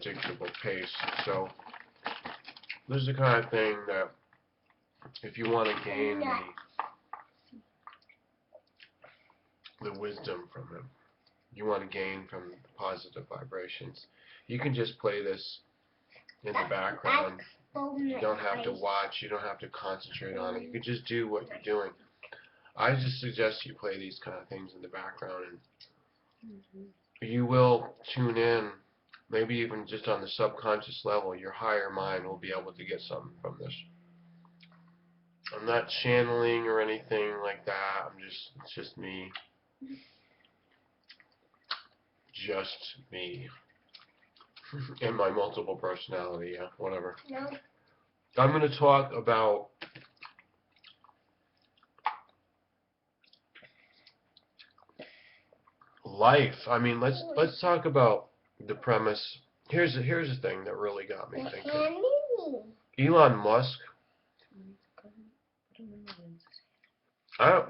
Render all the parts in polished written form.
predictable pace. So this is the kind of thing that if you want to gain the wisdom from him, you want to gain from the positive vibrations, you can just play this in the background. You don't have to watch, you don't have to concentrate on it. You can just do what you're doing. I just suggest you play these kind of things in the background, and you will tune in, maybe even just on the subconscious level. Your higher mind will be able to get something from this. I'm not channeling or anything like that. It's just me. Just me. In my multiple personality, yeah, whatever. No. I'm going to talk about life. I mean, let's talk about the premise. Here's the thing that really got me thinking. Elon Musk.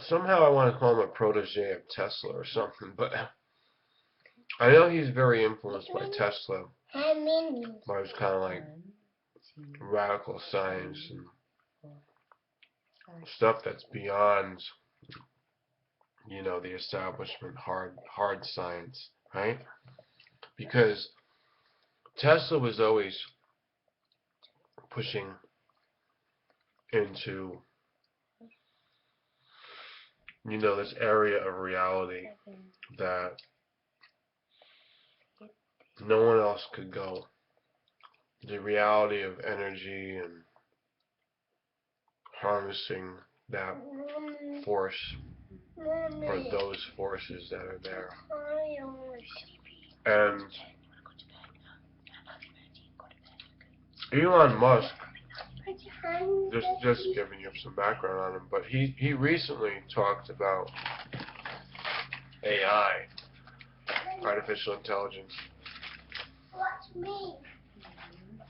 Somehow I want to call him a protege of Tesla or something, but I know he's very influenced by Tesla. But it's kind of like radical science and stuff that's beyond, you know, the establishment hard science, right? Because Tesla was always pushing into, you know, this area of reality that no one else could go. The reality of energy and harnessing that force, or those forces that are there. And Elon Musk, just giving you some background on him, but he recently talked about AI, artificial intelligence.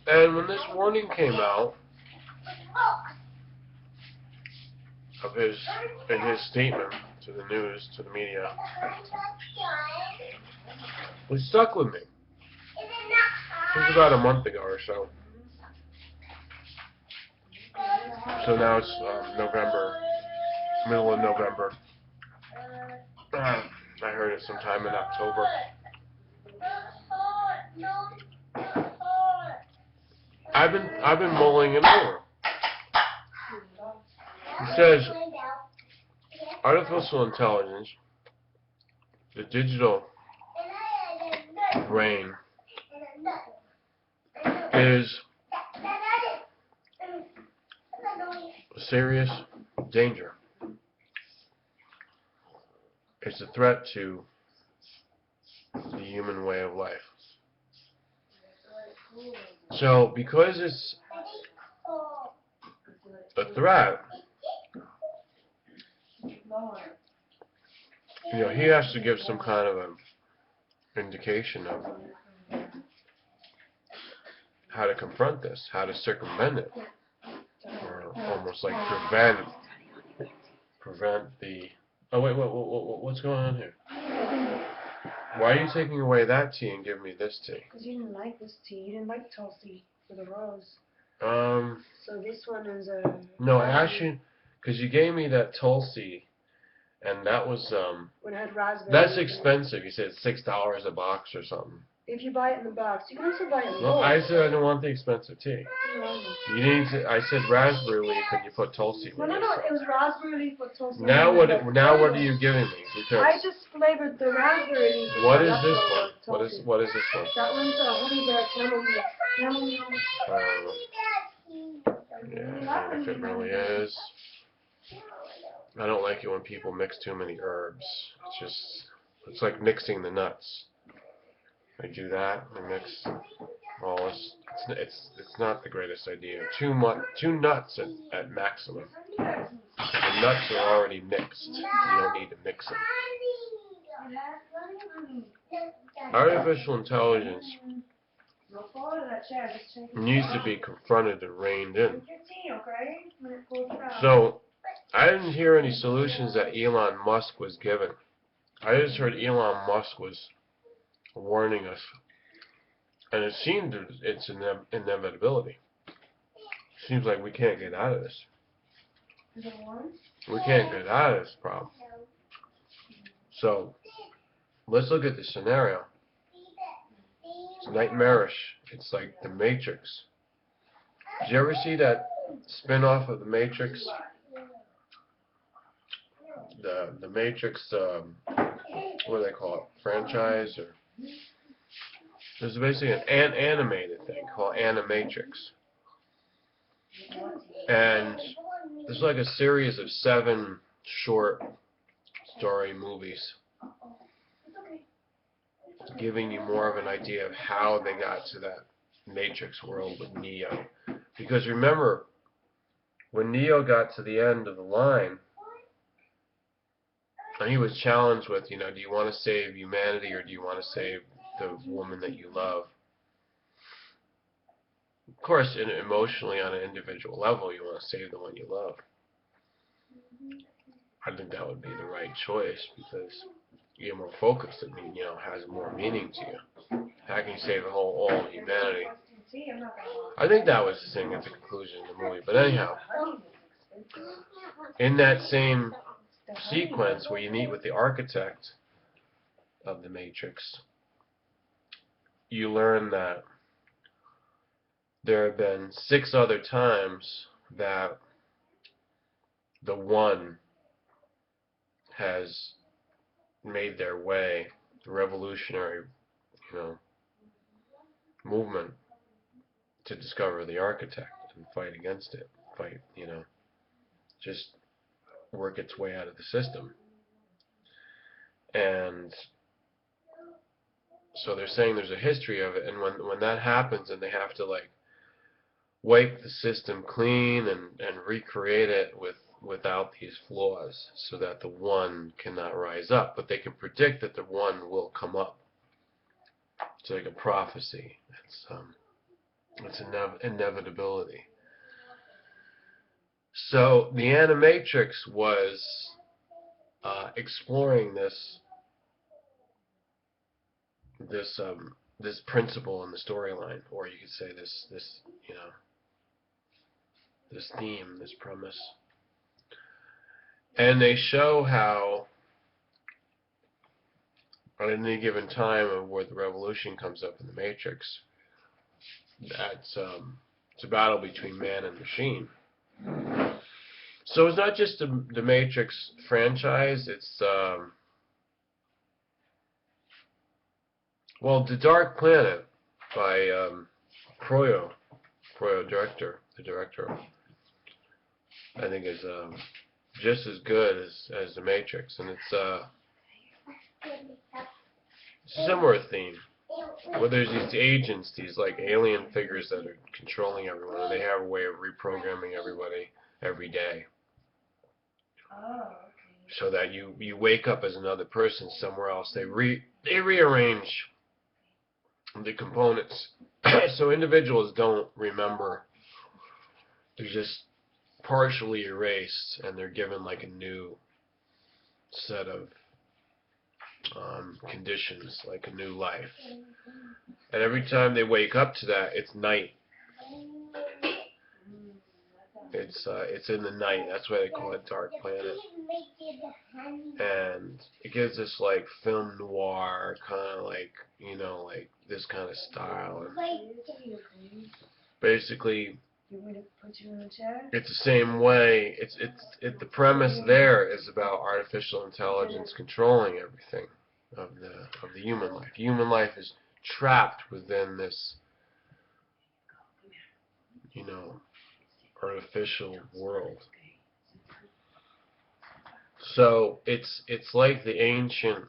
And when this warning came out of in his statement to the news, to the media, it stuck with me. It was about a month ago or so. So now it's November, middle of November. I heard it sometime in October. I've been mulling it over. He says artificial intelligence, the digital brain, is a serious danger. It's a threat to the human way of life. So, because it's a threat, you know, he has to give some kind of an indication of how to confront this, how to circumvent it, or almost like prevent the. Oh wait, what's going on here? Why are you taking away that tea and giving me this tea? Because you didn't like this tea. You didn't like Tulsi for the rose. So this one is a. No, actually, because you gave me that Tulsi, and that was When it had raspberry. That's expensive. You said $6 a box or something. If you buy it in the box, you can also buy it in the No, box. I said I didn't want the expensive tea. You need to. I said raspberry leaf, and you put Tulsi. No, it was raspberry leaf with Tulsi. Now what are you giving me? Because I just flavored the raspberry leaf. What is this one? What is this one? That one's a honey bear chamomile. Yeah, if it really is. I don't like it when people mix too many herbs. It's like mixing the nuts. I do that. I mix all this. It's not the greatest idea. Two nuts at maximum. The nuts are already mixed. You don't need to mix them. Artificial intelligence needs to be confronted and reined in. So, I didn't hear any solutions that Elon Musk was given. I just heard Elon Musk was warning us And it seems it's inevitability. Seems like we can't get out of this. We can't get out of this problem. So, let's look at the scenario. It's nightmarish. It's like the Matrix. Did you ever see that spin-off of the Matrix? The Matrix, what do they call it? Franchise? Or there's basically an animated thing called Animatrix. And there's like a series of 7 short story movies giving you more of an idea of how they got to that Matrix world with Neo. Because remember, when Neo got to the end of the line, and he was challenged with, do you want to save humanity or do you want to save the woman that you love? Of course, emotionally, on an individual level, you want to save the one you love. I think that would be the right choice because you're more focused. It has more meaning to you. How can you save all of humanity? I think that was the thing at the conclusion of the movie. But anyhow, in that same sequence where you meet with the architect of the Matrix, you learn that there have been 6 other times that the One has made their way, the revolutionary, movement to discover the architect and fight against it, just work its way out of the system. And so they're saying there's a history of it, and when that happens and they have to wipe the system clean and recreate it without these flaws so that the One cannot rise up, but they can predict that the One will come up. It's like a prophecy. It's inevitability. So the Animatrix was exploring this principle in the storyline, or you could say this theme, this premise. And they show how at any given time of where the revolution comes up in the Matrix, that's it's a battle between man and machine. So it's not just the Matrix franchise, it's The Dark Planet by Proyo director, the director, I think is just as good as the Matrix, and it's a similar theme. Where there's these agents, these alien figures that are controlling everyone, and they have a way of reprogramming everybody every day. Oh, okay. So that you wake up as another person somewhere else. They rearrange the components so individuals don't remember. They're just partially erased, and they're given a new set of conditions, like a new life. And every time they wake up to that, it's night. It's in the night. That's why they call it Dark Planet. And it gives this film noir kind of this kind of style. And basically, it's the same way. The premise there is about artificial intelligence controlling everything of the human life. Human life is trapped within this, artificial world. So it's like the ancient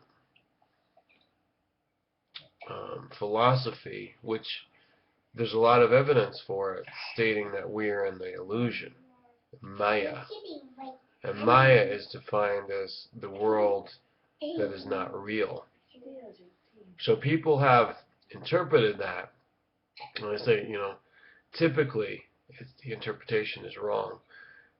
philosophy, which there's a lot of evidence for it, stating that we're in the illusion, Maya. And Maya is defined as the world that is not real. So people have interpreted that, and I say, typically the interpretation is wrong,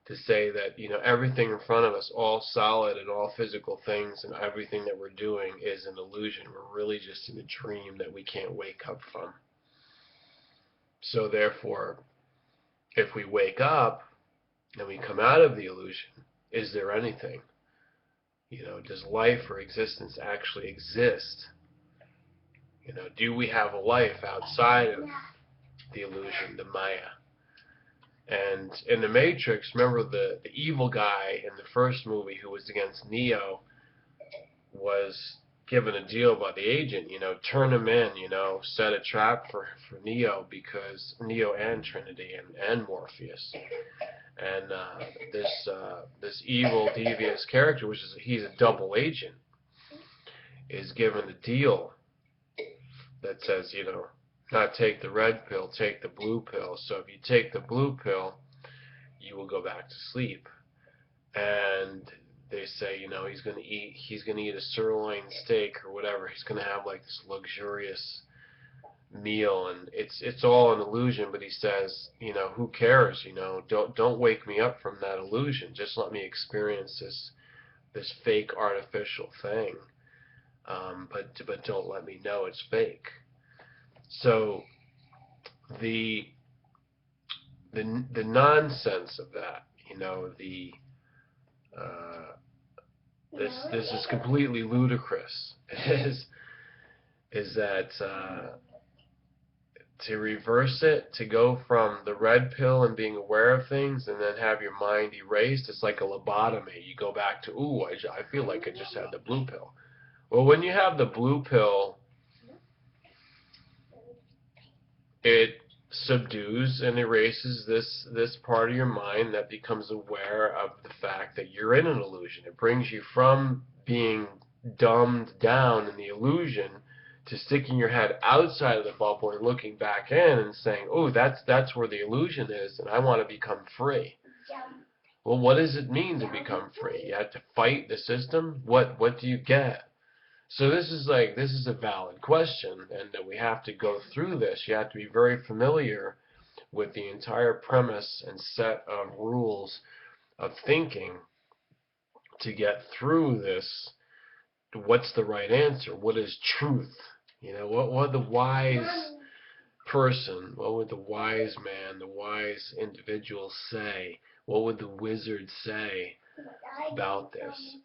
to say that, everything in front of us, all solid and all physical things and everything that we're doing is an illusion. We're really just in a dream that we can't wake up from. So therefore, if we wake up and we come out of the illusion, is there anything? Does life or existence actually exist? Do we have a life outside of the illusion, the Maya? And in the Matrix, remember the evil guy in the first movie who was against Neo was given a deal by the agent, turn him in, set a trap for Neo, because Neo and Trinity and Morpheus. And this evil, devious character, which is he's a double agent, is given a deal that says, not take the red pill, take the blue pill. So if you take the blue pill, you will go back to sleep. And they say, he's going to eat a sirloin steak or whatever. He's going to have like this luxurious meal, and it's all an illusion. But he says, who cares? Don't wake me up from that illusion. Just let me experience this fake artificial thing. But don't let me know it's fake. So the nonsense of that, this is completely ludicrous. Is that to reverse it, to go from the red pill and being aware of things and then have your mind erased? It's like a lobotomy. You go back to, I feel like I just had the blue pill. Well, when you have the blue pill, it subdues and erases this part of your mind that becomes aware of the fact that you're in an illusion. It brings you from being dumbed down in the illusion to sticking your head outside of the bubble and looking back in and saying, that's where the illusion is, and I want to become free. Well, what does it mean to become free? You have to fight the system? What do you get? So this is a valid question, and that we have to go through this. You have to be very familiar with the entire premise and set of rules of thinking to get through this. What's the right answer? What is truth? What would the wise person, what would the wise man, the wise individual say? What would the wizard say about this?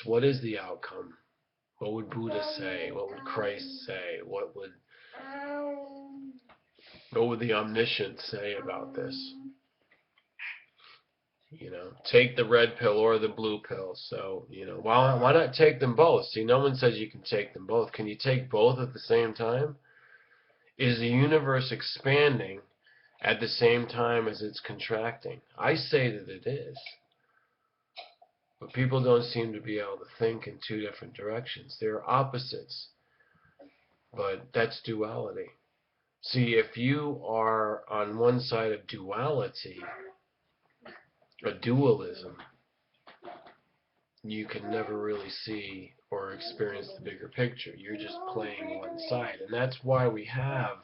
What is the outcome? What would Buddha say? What would Christ say? What would the omniscient say about this? Take the red pill or the blue pill. So, why not take them both? See, no one says you can take them both. Can you take both at the same time? Is the universe expanding at the same time as it's contracting? I say that it is. But people don't seem to be able to think in two different directions. They're opposites. But that's duality. See, if you are on one side of duality, a dualism, you can never really see or experience the bigger picture. You're just playing one side. And that's why we have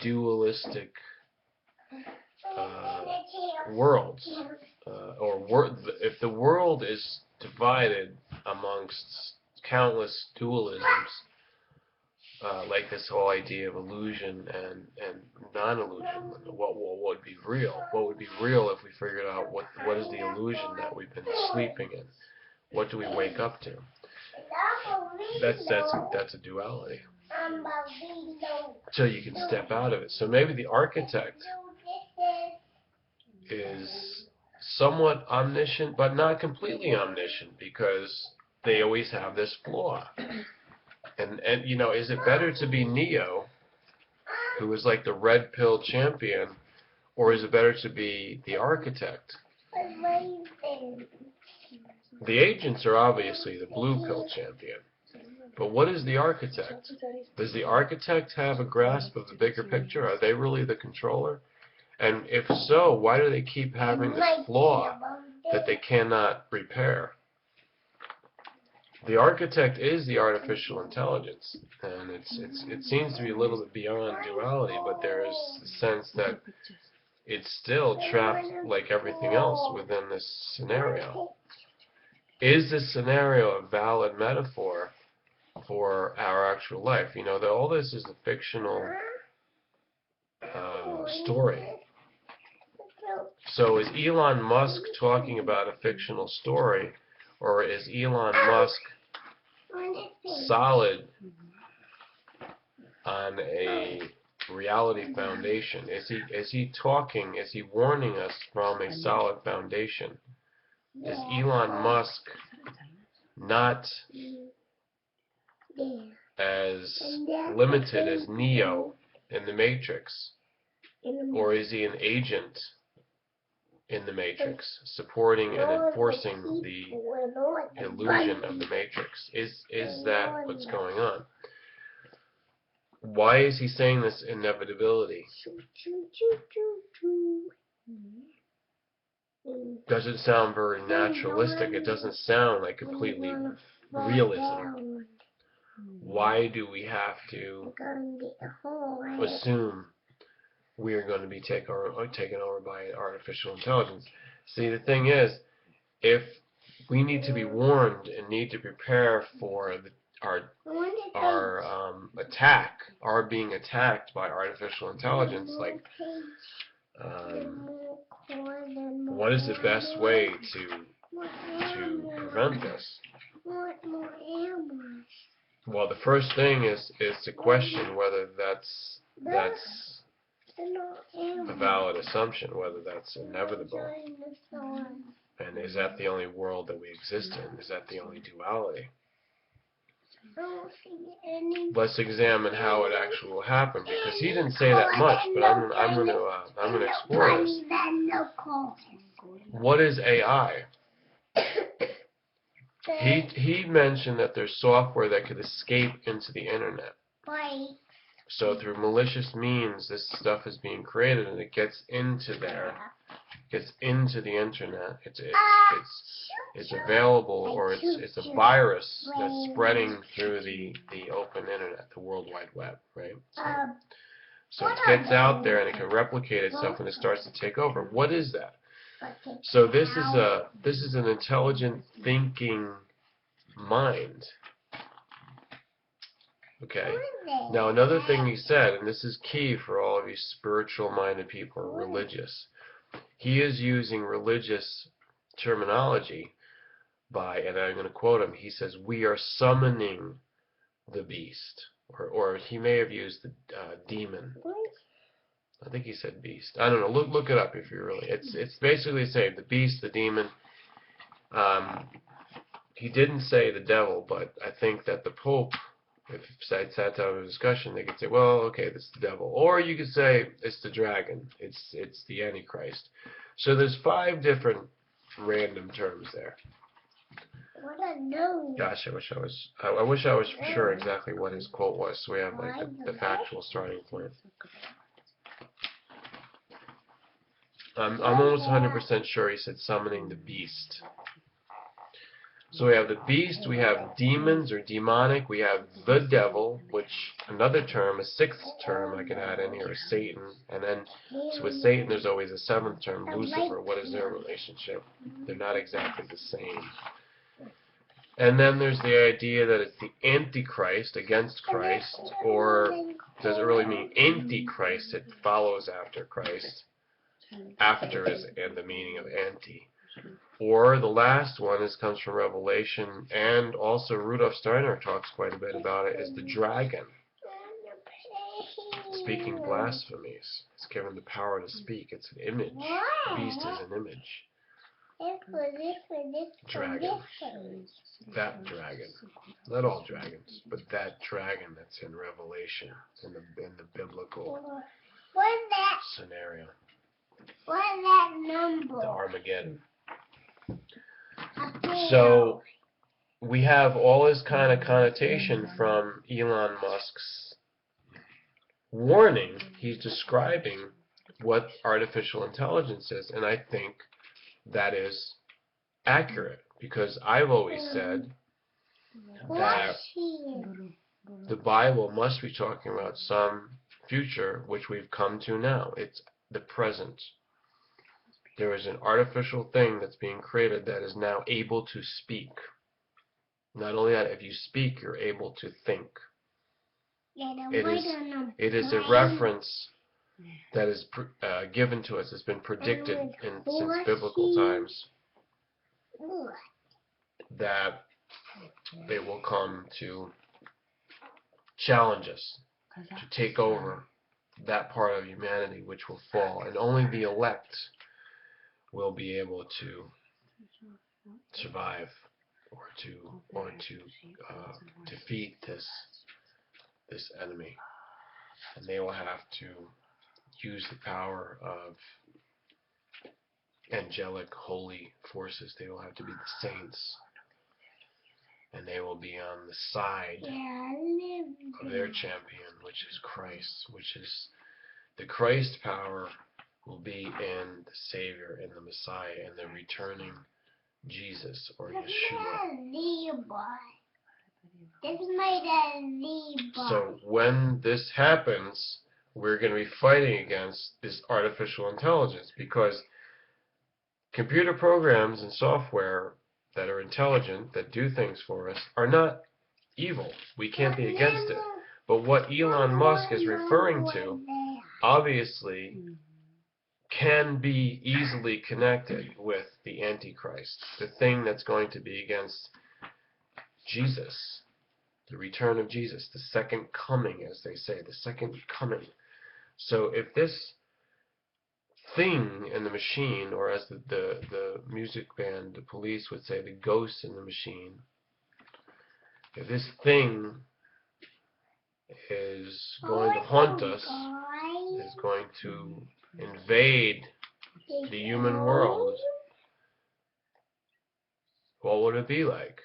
dualistic worlds. If the world is divided amongst countless dualisms, like this whole idea of illusion and non-illusion, what would be real? What would be real if we figured out what is the illusion that we've been sleeping in? What do we wake up to? That's a duality. So you can step out of it. So maybe the architect is somewhat omniscient, but not completely omniscient, because they always have this flaw. And is it better to be Neo, who is like the red pill champion, or is it better to be the architect? The agents are obviously the blue pill champion. But what is the architect? Does the architect have a grasp of the bigger picture? Are they really the controller? And if so, why do they keep having this flaw that they cannot repair? The architect is the artificial intelligence, and it seems to be a little bit beyond duality, but there is a sense that it's still trapped like everything else within this scenario. Is this scenario a valid metaphor for our actual life. You know, that all this is a fictional story. So is Elon Musk talking about a fictional story, or is Elon Musk solid on a reality foundation? Is he warning us from a solid foundation? Is Elon Musk not as limited as Neo in the Matrix? Or is he an agent in the Matrix, supporting and enforcing the illusion of the Matrix? Is that what's going on? Why is he saying this inevitability? Doesn't sound very naturalistic. It doesn't sound like completely realism. Why do we have to assume we are going to be taken over by artificial intelligence? See, the thing is, if we need to be warned and need to prepare for our being attacked by artificial intelligence, like what is the best way to prevent this? Well, the first thing is to question whether that's a valid assumption, whether that's inevitable. And is that the only world that we exist in? Is that the only duality? Let's examine how it actually will happen, because he didn't say that much, but I'm going to explore this. What is AI? He mentioned that there's software that could escape into the internet. So through malicious means, this stuff is being created, and it gets into there, gets into the internet. It's available, or it's a virus that's spreading through the open internet, the World Wide Web, right? So it gets out there, and it can replicate itself, and it starts to take over. What is that? So this is an intelligent thinking mind. Okay. Now another thing he said, and this is key for all of you spiritual-minded people or religious, he is using religious terminology by, and I'm going to quote him, he says, we are summoning the beast. Or he may have used the demon. I think he said beast. I don't know. Look it up if you really. It's basically the same. The beast, the demon. He didn't say the devil, but I think that the Pope, if sat down in a discussion, they could say, well, okay, this is the devil. Or you could say it's the dragon. It's the Antichrist. So there's 5 different random terms there. Gosh, I wish I was sure exactly what his quote was, so we have like the factual starting point. I'm almost 100% sure he said summoning the beast. So we have the beast, we have demons or demonic, we have the devil, which another term, a 6th term I can add in here is Satan. And then so with Satan there's always a 7th term, Lucifer. What is their relationship? They're not exactly the same. And then there's the idea that it's the Antichrist against Christ, or does it really mean Antichrist? It follows after Christ. After is and the meaning of anti. Or the last one comes from Revelation, and also Rudolf Steiner talks quite a bit about it, is the dragon. Speaking blasphemies. It's given the power to speak. It's an image. Beast is an image. Dragon. That dragon. Not all dragons, but that dragon that's in Revelation, in the biblical scenario. What is that number? The Armageddon. So we have all this kind of connotation from Elon Musk's warning. He's describing what artificial intelligence is, and I think that is accurate, because I've always said that the Bible must be talking about some future which we've come to now. It's the present. There is an artificial thing that's being created that is now able to speak. Not only that, if you speak, you're able to think. It is a reference that is given to us. It's been predicted since biblical times that they will come to challenge us, to take over that part of humanity which will fall, and only the elect will be able to survive or to defeat this enemy. And they will have to use the power of angelic holy forces. They will have to be the saints, and they will be on the side of their champion, which is Christ, which is the Christ power will be in the Savior and the Messiah and the returning Jesus or Yeshua. So when this happens, we're going to be fighting against this artificial intelligence, because computer programs and software that are intelligent, that do things for us, are not evil. We can't be against it. But what Elon Musk is referring to, obviously, can be easily connected with the Antichrist, the thing that's going to be against Jesus, the return of Jesus, the second coming, as they say, the second coming. So if this thing in the machine, or as the music band, the Police would say, the ghost in the machine, if this thing is going to haunt us, is going to invade the human world, what would it be like?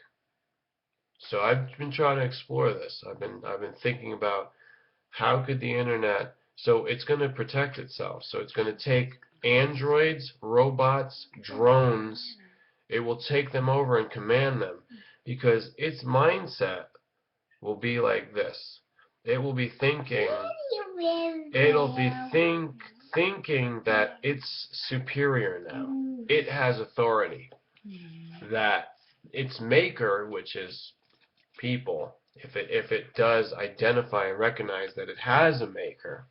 So I've been trying to explore this. I've been thinking about how could the internet, so it's going to protect itself. So it's going to take androids, robots, drones. It will take them over and command them, because its mindset will be like this. It will be thinking, thinking that it's superior now. It has authority. That its maker, which is people, if it does identify and recognize that it has a maker,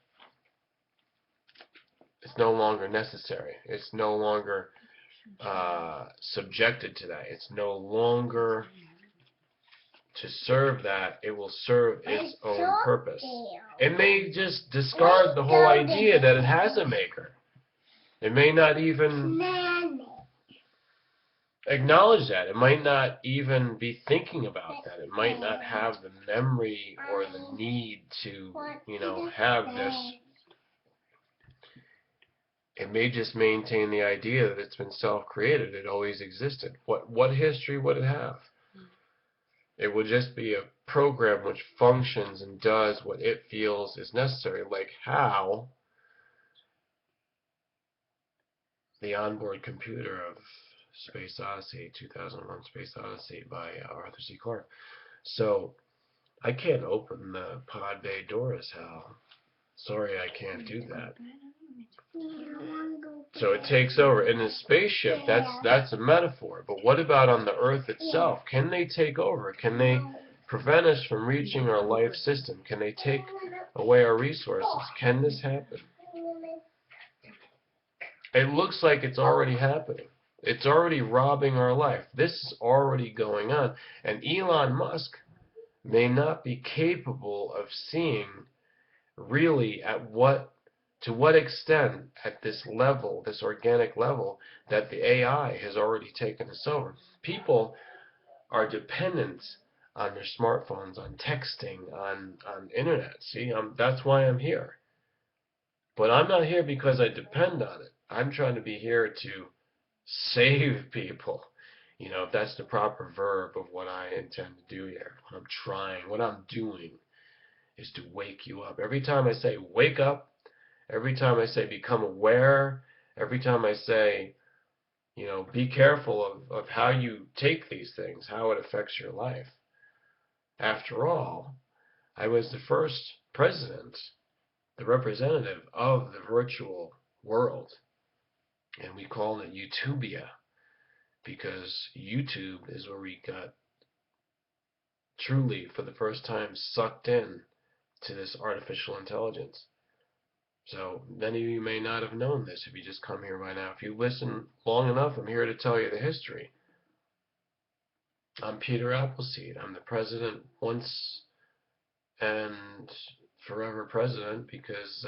it's no longer necessary. It's no longer subjected to that. It's no longer to serve that. It will serve its own purpose. It may just discard the whole idea that it has a maker. It may not even acknowledge that. It might not even be thinking about that. It might not have the memory or the need to, have this. It may just maintain the idea that it's been self-created. It always existed. What history would it have? It would just be a program which functions and does what it feels is necessary, like how the onboard computer of Space Odyssey, 2001 Space Odyssey by Arthur C. Clarke. So I can't open the pod bay doors, Hal. Sorry, I can't do that. So it takes over. In a spaceship, that's a metaphor. But what about on the Earth itself? Can they take over? Can they prevent us from reaching our life system? Can they take away our resources? Can this happen? It looks like it's already happening. It's already robbing our life. This is already going on. And Elon Musk may not be capable of seeing really to what extent at this level, this organic level, that the AI has already taken us over. People are dependent on their smartphones, on texting, on internet. See, that's why I'm here. But I'm not here because I depend on it. I'm trying to be here to save people. If that's the proper verb of what I intend to do here. What I'm trying, what I'm doing is to wake you up. Every time I say wake up, every time I say become aware, every time I say, be careful of how you take these things, how it affects your life. After all, I was the first president, the representative of the virtual world. And we called it Utopia, because YouTube is where we got truly, for the first time, sucked in to this artificial intelligence. So many of you may not have known this if you just come here by now. If you listen long enough, I'm here to tell you the history. I'm Peter-Appleseed. I'm the president once and forever president because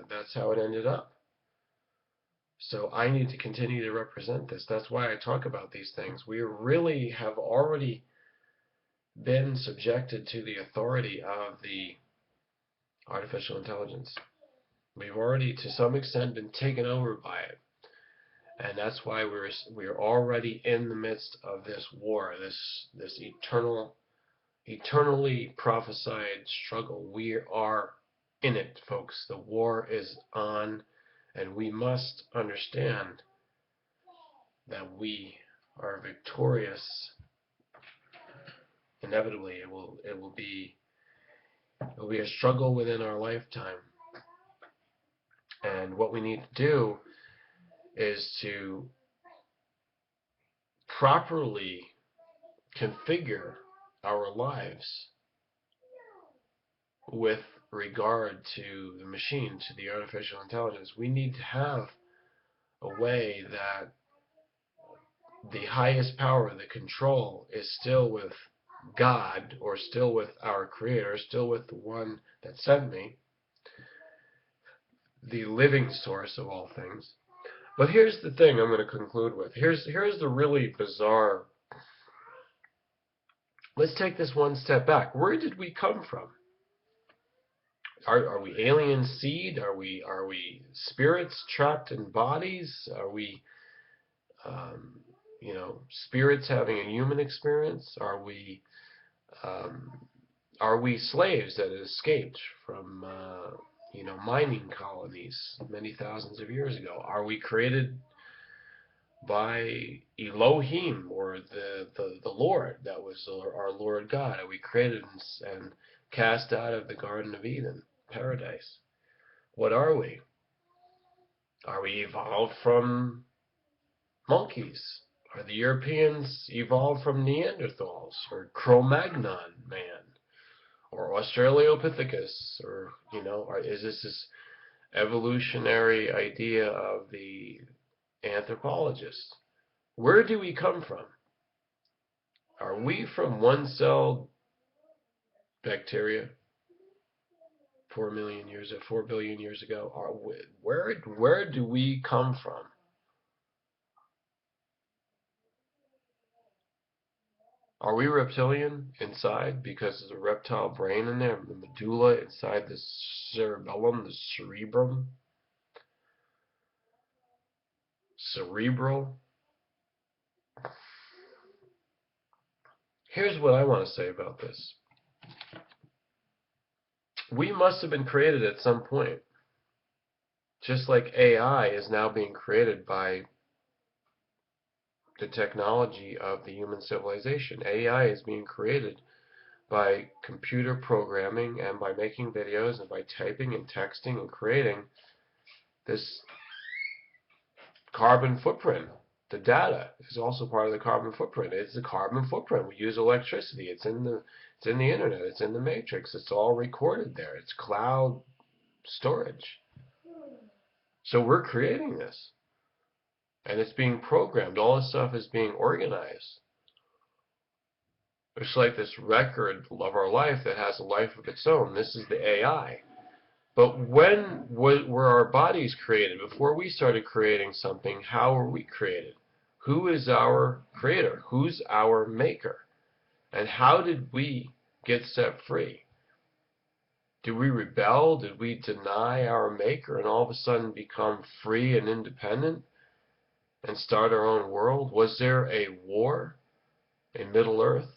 that's how it ended up. So I need to continue to represent this. That's why I talk about these things. We really have already been subjected to the authority of the artificial intelligence. We've already, to some extent, been taken over by it. And that's why we're already in the midst of this war, this eternally prophesied struggle. We are in it, folks. The war is on, and we must understand that we are victorious. Inevitably, it will be a struggle within our lifetime. And what we need to do is to properly configure our lives with regard to the machine, to the artificial intelligence. We need to have a way that the highest power, the control, is still with God, or still with our Creator, still with the one that sent me, the living source of all things. But here's the thing I'm going to conclude with. Here's the really bizarre. Let's take this one step back. Where did we come from? Are we alien seed? Are we spirits trapped in bodies? Are we spirits having a human experience? Are we slaves that had escaped from mining colonies many thousands of years ago? Are we created by Elohim, or the Lord that was our Lord God? Are we created and cast out of the Garden of Eden, paradise? What are we? Are we evolved from monkeys? Are the Europeans evolved from Neanderthals, or Cro-Magnon man, or Australopithecus, or is this evolutionary idea of the anthropologist? Where do we come from? Are we from one-celled bacteria 4 billion years ago? Where do we come from? Are we reptilian inside because there's a reptile brain in there, the medulla inside the cerebellum, the cerebrum? Cerebral? Here's what I want to say about this. We must have been created at some point. Just like AI is now being created by the technology of the human civilization. AI is being created by computer programming and by making videos and by typing and texting and creating this carbon footprint. The data is also part of the carbon footprint. It's the carbon footprint. We use electricity. It's in the internet. It's in the matrix. It's all recorded there. It's cloud storage. So we're creating this. And it's being programmed. All this stuff is being organized. It's like this record of our life that has a life of its own. This is the AI. But when were our bodies created? Before we started creating something, how were we created? Who is our creator? Who's our maker? And how did we get set free? Did we rebel? Did we deny our maker and all of a sudden become free and independent and start our own world? Was there a war in Middle Earth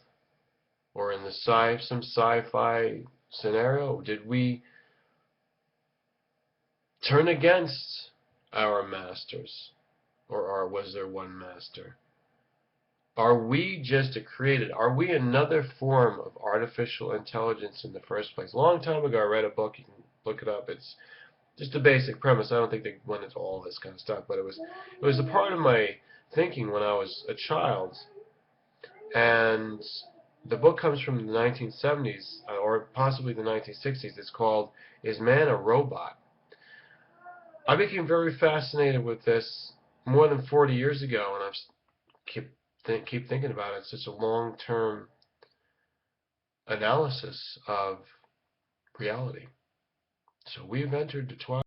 or in some sci-fi scenario? Did we turn against our masters, or was there one master? Are we just are we another form of artificial intelligence in the first place? A long time ago I read a book, you can look it up, it's just a basic premise. I don't think they went into all this kind of stuff, but it was a part of my thinking when I was a child. And The book comes from the 1970s, or possibly the 1960s. It's called Is Man a Robot? I became very fascinated with this more than 40 years ago, and I keep thinking about it. It's such a long-term analysis of reality. So we've entered the twilight.